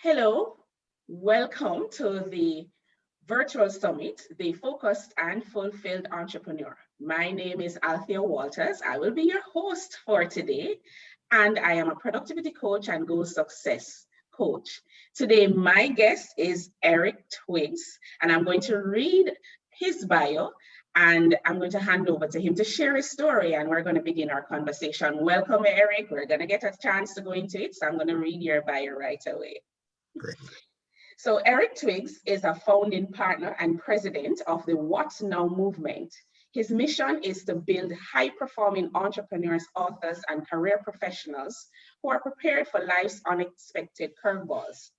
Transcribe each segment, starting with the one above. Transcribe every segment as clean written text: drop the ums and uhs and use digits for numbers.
Hello, welcome to the virtual summit, the Focused and Fulfilled Entrepreneur. My name is Althea Walters. I will be your host for today, and I am a productivity coach and goal success coach. Today, my guest is Eric Twiggs, and I'm going to read his bio and I'm going to hand over to him to share his story, and we're going to begin our conversation. Welcome, Eric. We're going to get a chance to go into it, so I'm going to read your bio right away. Great. So Eric Twiggs is a founding partner and president of the What Now movement. His mission is to build high-performing entrepreneurs, authors, and career professionals who are prepared for life's unexpected curveballs.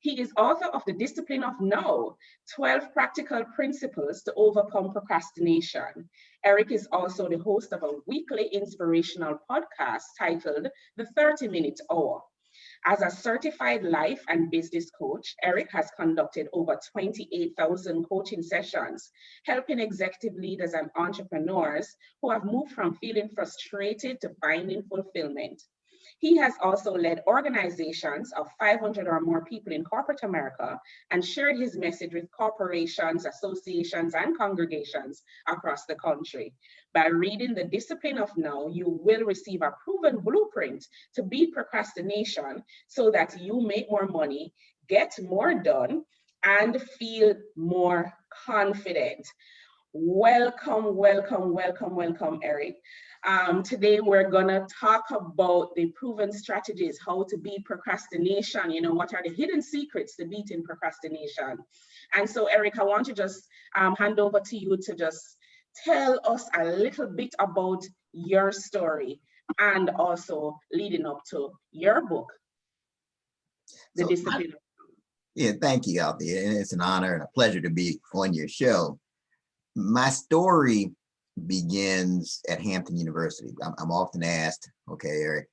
He is author of The Discipline of Now, 12 Practical Principles to Overcome Procrastination. Eric is also the host of a weekly inspirational podcast titled The 30-Minute Hour. As a certified life and business coach, Eric has conducted over 28,000 coaching sessions, helping executive leaders and entrepreneurs who have moved from feeling frustrated to finding fulfillment. He has also led organizations of 500 or more people in corporate America and shared his message with corporations, associations, and congregations across the country. By reading The Discipline of Now, you will receive a proven blueprint to beat procrastination so that you make more money, get more done, and feel more confident. Welcome, welcome, welcome, welcome, Eric. Today we're gonna talk about the proven strategies, how to beat procrastination, what are the hidden secrets to beating procrastination. And so Eric, I want to just hand over to you to just tell us a little bit about your story and also leading up to your book, The Discipline. Yeah, thank you, Althea. And it's an honor and a pleasure to be on your show. My story begins at Hampton University. I'm often asked, okay, Eric,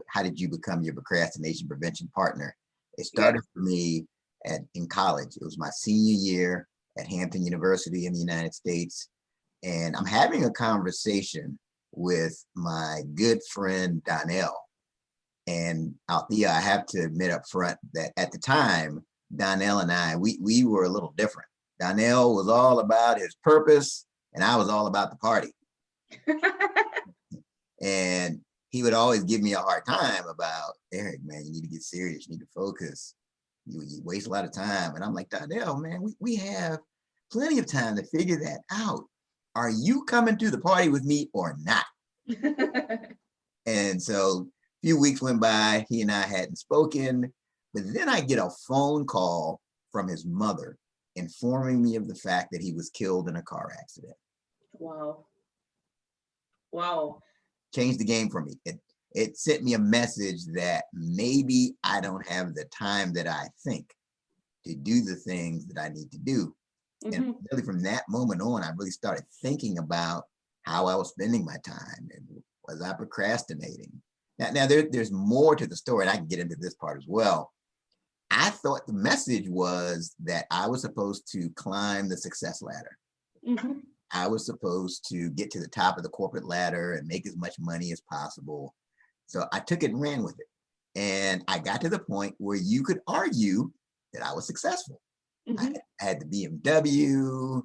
how did you become your procrastination prevention partner? It started for me in college. It was my senior year at Hampton University in the United States. And I'm having a conversation with my good friend, Donnell. And Althea, I have to admit up front that at the time, Donnell and I, we were a little different. Donnell was all about his purpose, and I was all about the party. And he would always give me a hard time about, Eric, man, you need to get serious. You need to focus. You waste a lot of time. And I'm like, Donnell, man, we have plenty of time to figure that out. Are you coming to the party with me or not? And so a few weeks went by, he and I hadn't spoken, but then I get a phone call from his mother informing me of the fact that he was killed in a car accident. Wow. Wow. Changed the game for me. It sent me a message that maybe I don't have the time that I think to do the things that I need to do. Mm-hmm. And really from that moment on, I really started thinking about how I was spending my time and was I procrastinating. Now there's more to the story, and I can get into this part as well. I thought the message was that I was supposed to climb the success ladder. Mm-hmm. I was supposed to get to the top of the corporate ladder and make as much money as possible. So I took it and ran with it. And I got to the point where you could argue that I was successful. Mm-hmm. I had the BMW.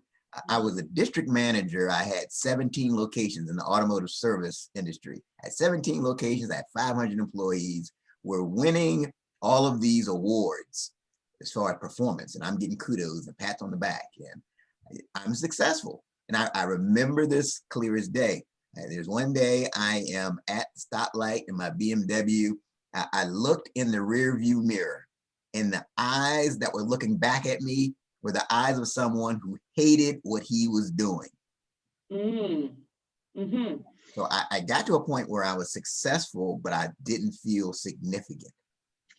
I was a district manager. I had 17 locations in the automotive service industry. I had 17 locations. I had 500 employees. We're winning all of these awards as far as performance, and I'm getting kudos and pats on the back, and I'm successful. And I remember this clear as day. There's one day I am at the stoplight in my BMW. I looked in the rear view mirror, and the eyes that were looking back at me were the eyes of someone who hated what he was doing. Mm-hmm. So I got to a point where I was successful, but I didn't feel significant.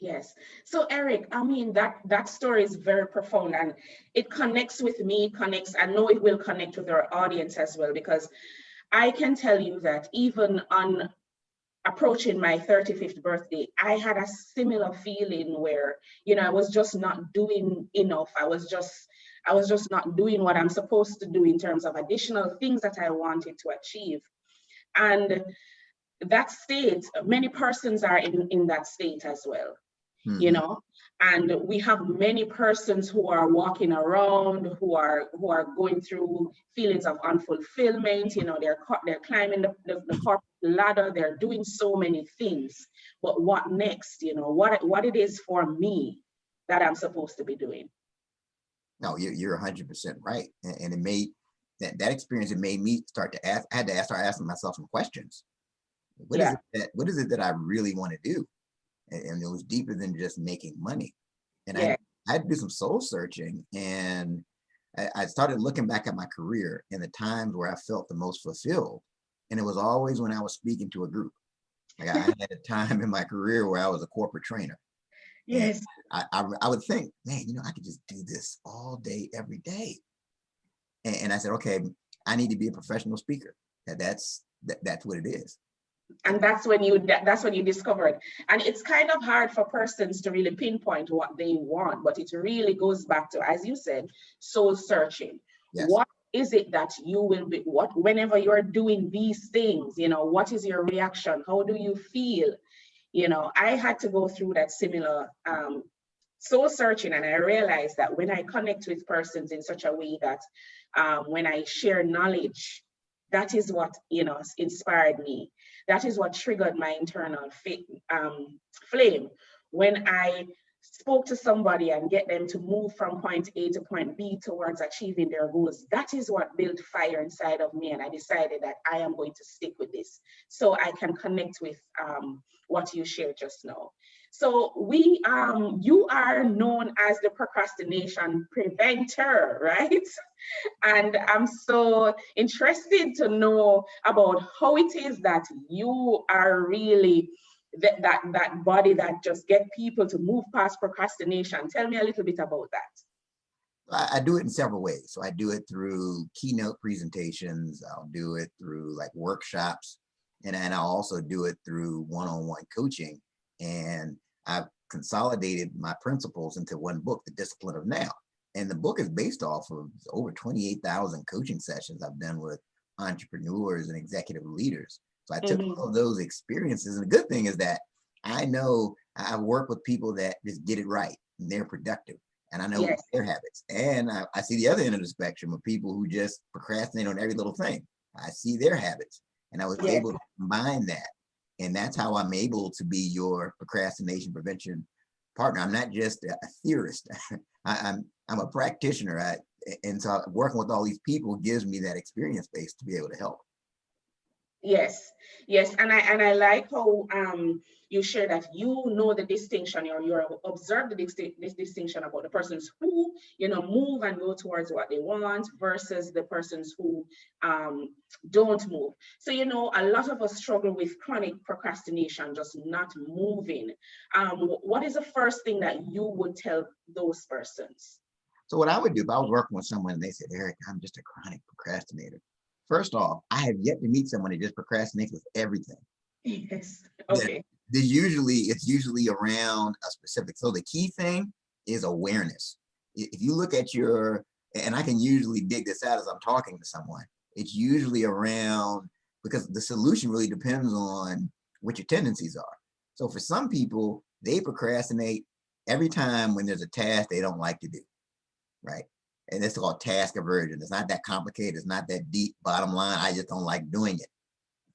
Yes. So Eric, I mean, that story is very profound, and it connects with me, I know it will connect with our audience as well, because I can tell you that even on approaching my 35th birthday, I had a similar feeling where, I was just not doing enough. I was just not doing what I'm supposed to do in terms of additional things that I wanted to achieve. And that state, many persons are in that state as well. you know, and we have many persons who are walking around who are going through feelings of unfulfillment. You know, they're climbing the corporate ladder, they're doing so many things, but what next? You know, what it is for me that I'm supposed to be doing. No, you're 100% right, and it made that experience. It made me start to ask. I had to start asking myself some questions. What is it that I really want to do? And it was deeper than just making money. And I had to do some soul searching, and I started looking back at my career and the times where I felt the most fulfilled. And it was always when I was speaking to a group. Like I had a time in my career where I was a corporate trainer. Yes. And I would think, man, you know, I could just do this all day, every day. And I said, okay, I need to be a professional speaker. That's what it is. And that's when you discover it. And it's kind of hard for persons to really pinpoint what they want, but it really goes back to, as you said, soul searching. Yes. What is it that you will be, whenever you're doing these things, you know, what is your reaction? How do you feel? You know, I had to go through that similar soul searching, and I realized that when I connect with persons in such a way that when I share knowledge, that is what, you know, inspired me. That is what triggered my internal flame. When I spoke to somebody and get them to move from point A to point B towards achieving their goals, that is what built fire inside of me. And I decided that I am going to stick with this so I can connect with what you shared just now. So you are known as the procrastination preventer, right? And I'm so interested to know about how it is that you are really that body that just get people to move past procrastination. Tell me a little bit about that. I do it in several ways. So I do it through keynote presentations. I'll do it through like workshops, and I'll also do it through one-on-one coaching. And I've consolidated my principles into one book, The Discipline of Now. And the book is based off of over 28,000 coaching sessions I've done with entrepreneurs and executive leaders. So I took all of those experiences. And the good thing is that I know I work with people that just get it right and they're productive. And I know their habits. And I see the other end of the spectrum of people who just procrastinate on every little thing. I see their habits. And I was able to combine that. And that's how I'm able to be your procrastination prevention partner. I'm not just a theorist. I'm a practitioner. And so working with all these people gives me that experience base to be able to help. Yes, and I like how you share that you know the distinction, or you observe this distinction about the persons who, you know, move and go towards what they want versus the persons who don't move. So, you know, a lot of us struggle with chronic procrastination, just not moving. What is the first thing that you would tell those persons? So what I would do if I was working with someone and they said, Eric, I'm just a chronic procrastinator. First off, I have yet to meet someone that just procrastinates with everything. Yes. Okay. It's usually around a specific. So the key thing is awareness. If you look at and I can usually dig this out as I'm talking to someone, it's usually around, because the solution really depends on what your tendencies are. So for some people, they procrastinate every time when there's a task they don't like to do, right? And it's called task aversion. It's not that complicated. It's not that deep. Bottom line, I just don't like doing it.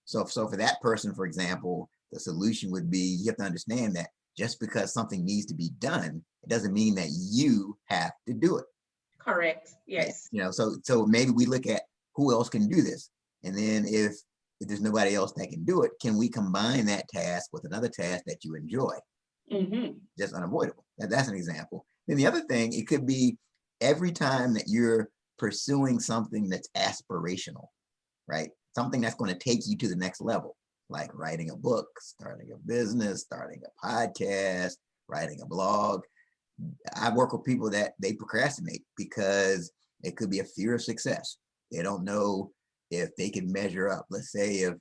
So for that person, for example, the solution would be, you have to understand that just because something needs to be done, it doesn't mean that you have to do it. Correct. Yes. You know, so maybe we look at who else can do this. And then if there's nobody else that can do it, can we combine that task with another task that you enjoy? Just unavoidable. That's an example. Then the other thing, it could be every time that you're pursuing something that's aspirational, right? Something that's going to take you to the next level, like writing a book, starting a business, starting a podcast, writing a blog. I work with people that they procrastinate because it could be a fear of success. They don't know if they can measure up. Let's say if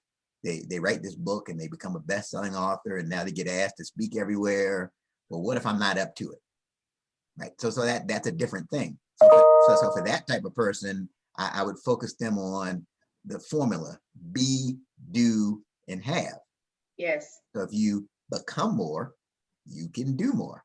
they write this book and they become a best-selling author and now they get asked to speak everywhere. Well, what if I'm not up to it? Right. So that's a different thing. So for that type of person, I would focus them on the formula: be, do, and have. Yes. So if you become more, you can do more.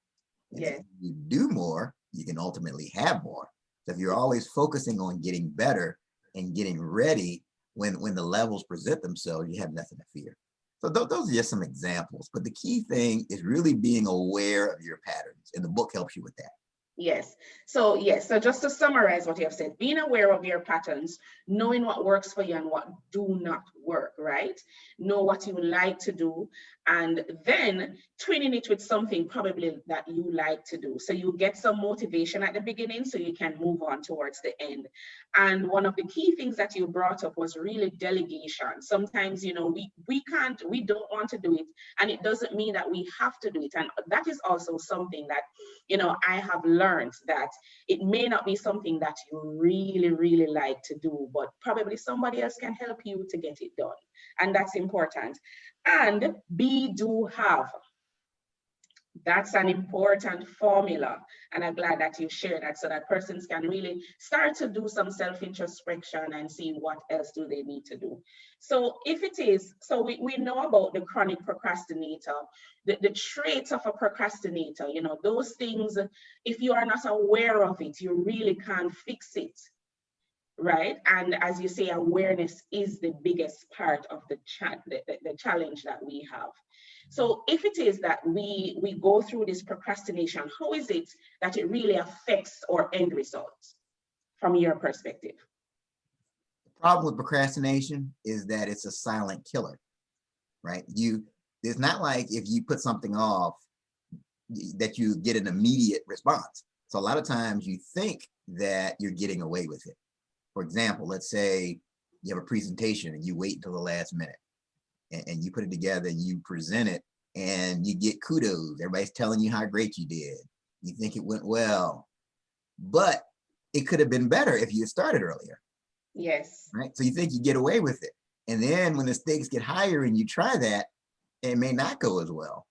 And Yes. if you do more, you can ultimately have more. So if you're always focusing on getting better and getting ready when the levels present themselves, you have nothing to fear. So those are just some examples. But the key thing is really being aware of your patterns. And the book helps you with that. Yes. So yes. So just to summarize what you have said, being aware of your patterns, knowing what works for you and what do not work, right? Know what you like to do, and then twinning it with something probably that you like to do. So you get some motivation at the beginning so you can move on towards the end. And one of the key things that you brought up was really delegation. Sometimes, you know, we don't want to do it, and it doesn't mean that we have to do it. And that is also something that, you know, I have learned that it may not be something that you really, really like to do, but probably somebody else can help you to get it done. And that's important. And be, do, have. That's an important formula. And I'm glad that you share that so that persons can really start to do some self-introspection and see what else do they need to do. So if it is, so we know about the chronic procrastinator, the traits of a procrastinator, you know, those things, if you are not aware of it, you really can't fix it. Right. And as you say, awareness is the biggest part of the challenge that we have. So if it is that we go through this procrastination, how is it that it really affects our end results from your perspective? The problem with procrastination is that it's a silent killer, right? It's not like if you put something off that you get an immediate response. So a lot of times you think that you're getting away with it. For example, let's say you have a presentation and you wait until the last minute and you put it together and you present it and you get kudos. Everybody's telling you how great you did. You think it went well, but it could have been better if you had started earlier. Yes. Right. So you think you get away with it. And then when the stakes get higher and you try that, it may not go as well.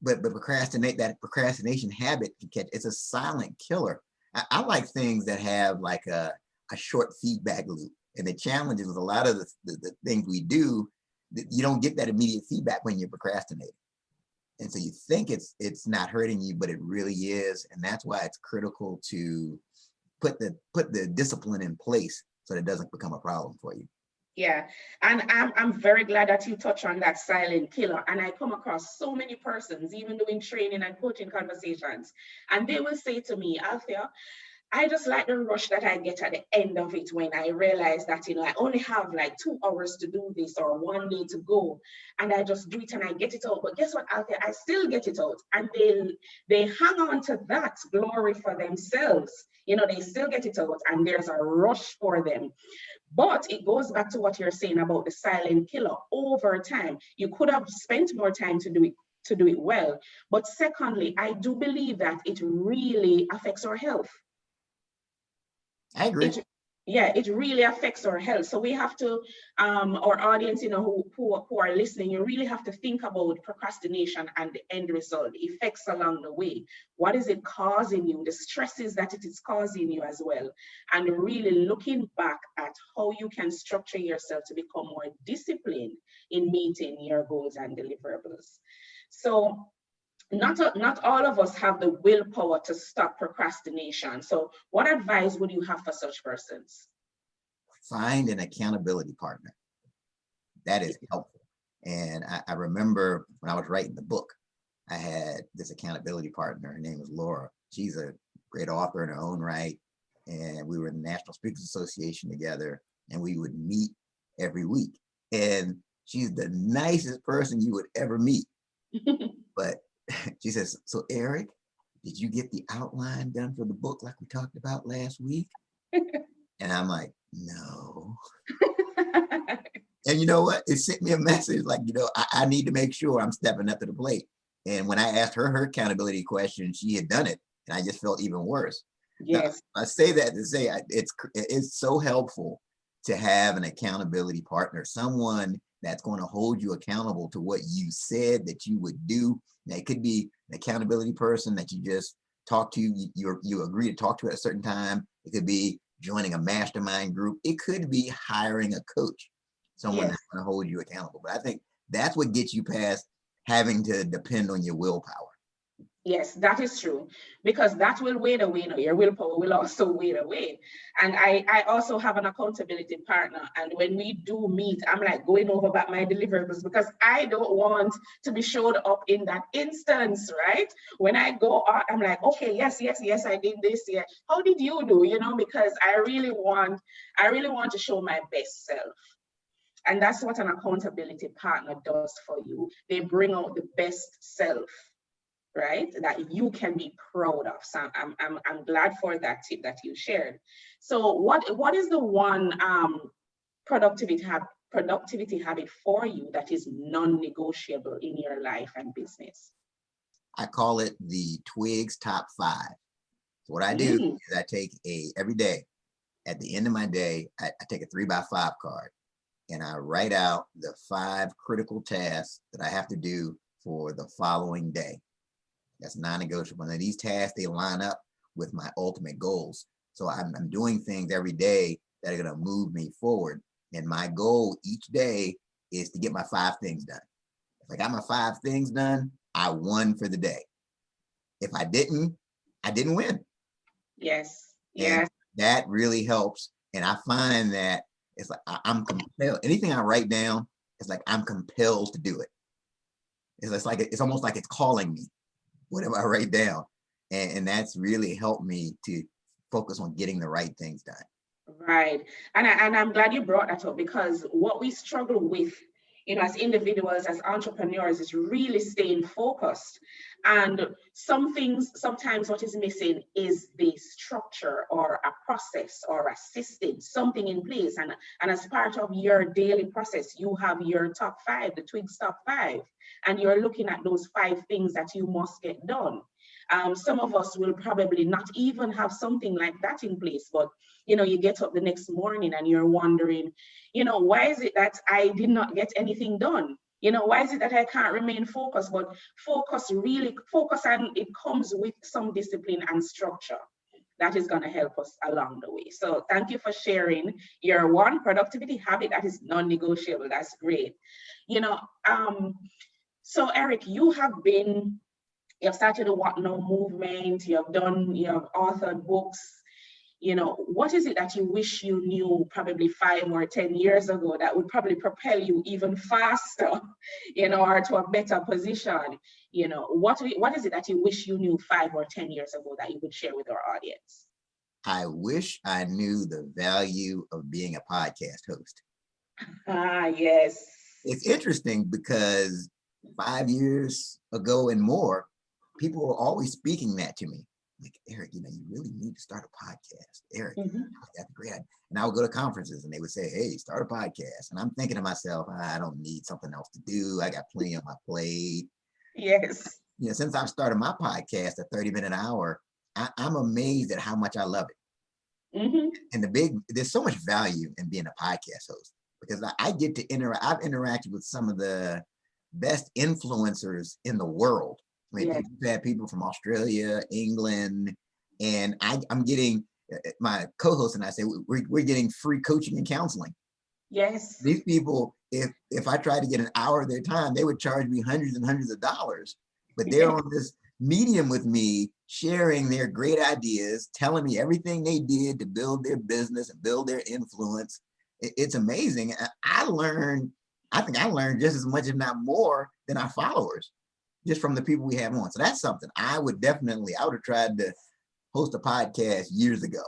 But that procrastination habit, it's a silent killer. I like things that have like a short feedback loop. And the challenge is with a lot of the things we do, you don't get that immediate feedback when you're procrastinating. And so you think it's not hurting you, but it really is. And that's why it's critical to put the discipline in place so that it doesn't become a problem for you. Yeah, and I'm very glad that you touch on that silent killer. And I come across so many persons, even doing training and coaching conversations, and they will say to me, Althea, I just like the rush that I get at the end of it when I realize that, you know, I only have like 2 hours to do this or 1 day to go, and I just do it and I get it out. But guess what, Althea? I still get it out, and they hang on to that glory for themselves. You know, they still get it out, and there's a rush for them. But it goes back to what you're saying about the silent killer. Over time, you could have spent more time to do it well. But secondly, I do believe that it really affects our health. I agree. It really affects our health. So we have to, our audience, you know, who are listening, you really have to think about procrastination and the end result, the effects along the way. What is it causing you? The stresses that it is causing you as well. And really looking back at how you can structure yourself to become more disciplined in meeting your goals and deliverables. So not all of us have the willpower to stop procrastination. So what advice would you have for such persons? Find an accountability partner. That is helpful. And I remember when I was writing the book, I had this accountability partner. Her name was Laura. She's a great author in her own right. And we were in the National Speakers Association together, and we would meet every week. And she's the nicest person you would ever meet. But she says, so Eric, did you get the outline done for the book like we talked about last week? And I'm like, no. And you know what? It sent me a message like, you know, I need to make sure I'm stepping up to the plate. And when I asked her accountability question, she had done it. And I just felt even worse. Yes. Now, I say that to say it's so helpful to have an accountability partner, someone that's going to hold you accountable to what you said that you would do. Now, it could be an accountability person that you just talk to, you agree to talk to at a certain time. It could be joining a mastermind group. It could be hiring a coach, someone that's going to hold you accountable. But I think that's what gets you past having to depend on your willpower. Yes, that is true, because that will wade away. No, your willpower will also wade away. And I also have an accountability partner. And when we do meet, I'm like going over about my deliverables because I don't want to be showed up in that instance, right? When I go out, I'm like, okay, yes, yes, yes, I did this. Yeah. How did you do? You know, because I really want to show my best self. And that's what an accountability partner does for you. They bring out the best self, right, that you can be proud of. So I'm glad for that tip that you shared. So what is the one productivity habit for you that is non-negotiable in your life and business? I call it the Twiggs top 5. So what I do Mm. is I take every day, at the end of my day, I take a 3x5 card and I write out the 5 critical tasks that I have to do for the following day. That's non-negotiable. And these tasks, they line up with my ultimate goals. So I'm doing things every day that are going to move me forward. And my goal each day is to get my 5 things done. If I got my 5 things done, I won for the day. If I didn't win. Yes, And yes. that really helps. And I find that it's like I'm compelled. Anything I write down, it's like I'm compelled to do it. It's like it's almost like it's calling me, whatever I write down. And that's really helped me to focus on getting the right things done. Right. And I'm glad you brought that up, because what we struggle with, you know, as individuals, as entrepreneurs, is really staying focused. And some things, sometimes what is missing is the structure or a process or a system, something in place. And as part of your daily process, you have your top 5, the Twiggs top 5, and you're looking at those 5 things that you must get done. Some of us will probably not even have something like that in place, but you know, you get up the next morning and you're wondering, you know, why is it that I did not get anything done? You know, why is it that I can't remain focused? But focus, and it comes with some discipline and structure that is going to help us along the way. So thank you for sharing your one productivity habit that is non-negotiable. That's great. You know, so Eric, you've started a What Now movement, you have authored books. You know, what is it that you wish you knew probably 5 or 10 years ago that would probably propel you even faster, you know, or to a better position? You know, what is it that you wish you knew 5 or 10 years ago that you would share with our audience? I wish I knew the value of being a podcast host. Ah, yes. It's interesting because 5 years ago and more, people were always speaking that to me. Like, Eric, you know, you really need to start a podcast. Eric, that's a great idea. And I would go to conferences and they would say, hey, start a podcast. And I'm thinking to myself, I don't need something else to do. I got plenty on my plate. Yes. You know, since I've started my podcast at 30-minute hour, I'm amazed at how much I love it. And there's so much value in being a podcast host, because I get to I've interacted with some of the best influencers in the world. I mean, Yes. we've had people from Australia, England, and I'm getting, my co-host and I say, we're getting free coaching and counseling. Yes. These people, if I tried to get an hour of their time, they would charge me hundreds and hundreds of dollars. But they're on this medium with me, sharing their great ideas, telling me everything they did to build their business and build their influence. It's amazing. I think I learned just as much, if not more, than our followers, just from the people we have on. So that's something I would have tried to host a podcast years ago.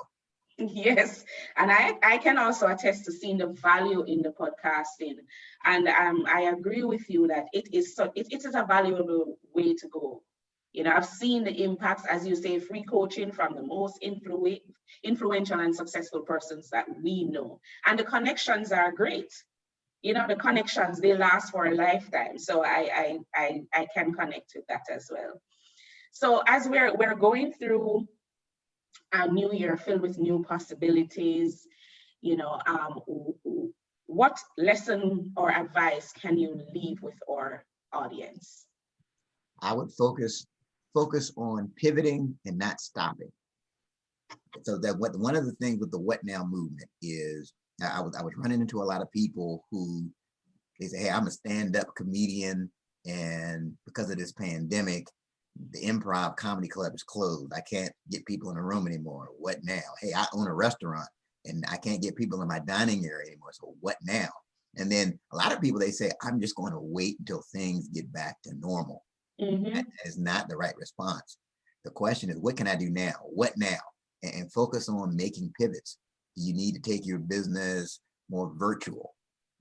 Yes, and I can also attest to seeing the value in the podcasting, and I agree with you that it is a valuable way to go. You know, I've seen the impacts, as you say, free coaching from the most influential and successful persons that we know, and the connections are great. You know, the connections, they last for a lifetime. So I can connect with that as well. So as we're going through a new year filled with new possibilities, you know, what lesson or advice can you leave with our audience? I would focus on pivoting and not stopping. So that one of the things with the What Now movement is, I was running into a lot of people who, they say, hey, I'm a stand-up comedian, and because of this pandemic, The Improv Comedy Club is closed. I can't get people in the room anymore. What now? Hey, I own a restaurant and I can't get people in my dining area anymore. So what now? And then a lot of people, they say, I'm just going to wait until things get back to normal. That is not the right response. The question is, what can I do now? What now? And focus on making pivots. Do you need to take your business more virtual?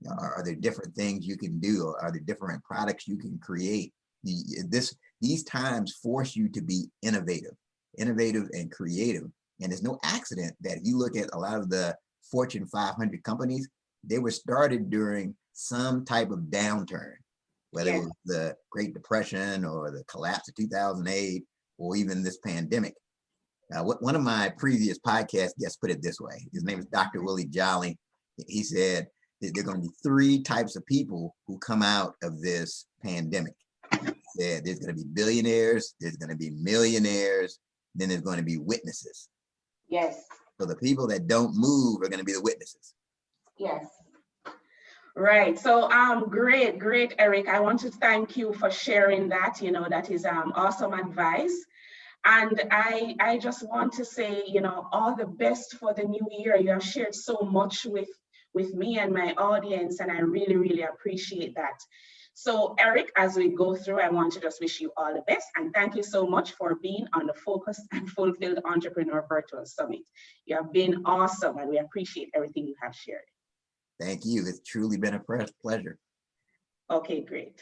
Are there different things you can do? Or are there different products you can create? These times force you to be innovative and creative. And there's no accident that if you look at a lot of the Fortune 500 companies, they were started during some type of downturn, whether it was the Great Depression or the collapse of 2008, or even this pandemic. One of my previous podcast guests put it this way. His name is Dr. Willie Jolly. He said that there are going to be 3 types of people who come out of this pandemic. He said there's going to be billionaires, there's going to be millionaires, then there's going to be witnesses. Yes. So the people that don't move are going to be the witnesses. Yes. Right. So great, Eric. I want to thank you for sharing that. You know, that is awesome advice. And I just want to say, you know, all the best for the new year. You have shared so much with me and my audience, and I really, really appreciate that. So Eric, as we go through, I want to just wish you all the best and thank you so much for being on the Focused and Fulfilled Entrepreneur Virtual Summit. You have been awesome and we appreciate everything you have shared. Thank you. It's truly been a pleasure. Okay, great.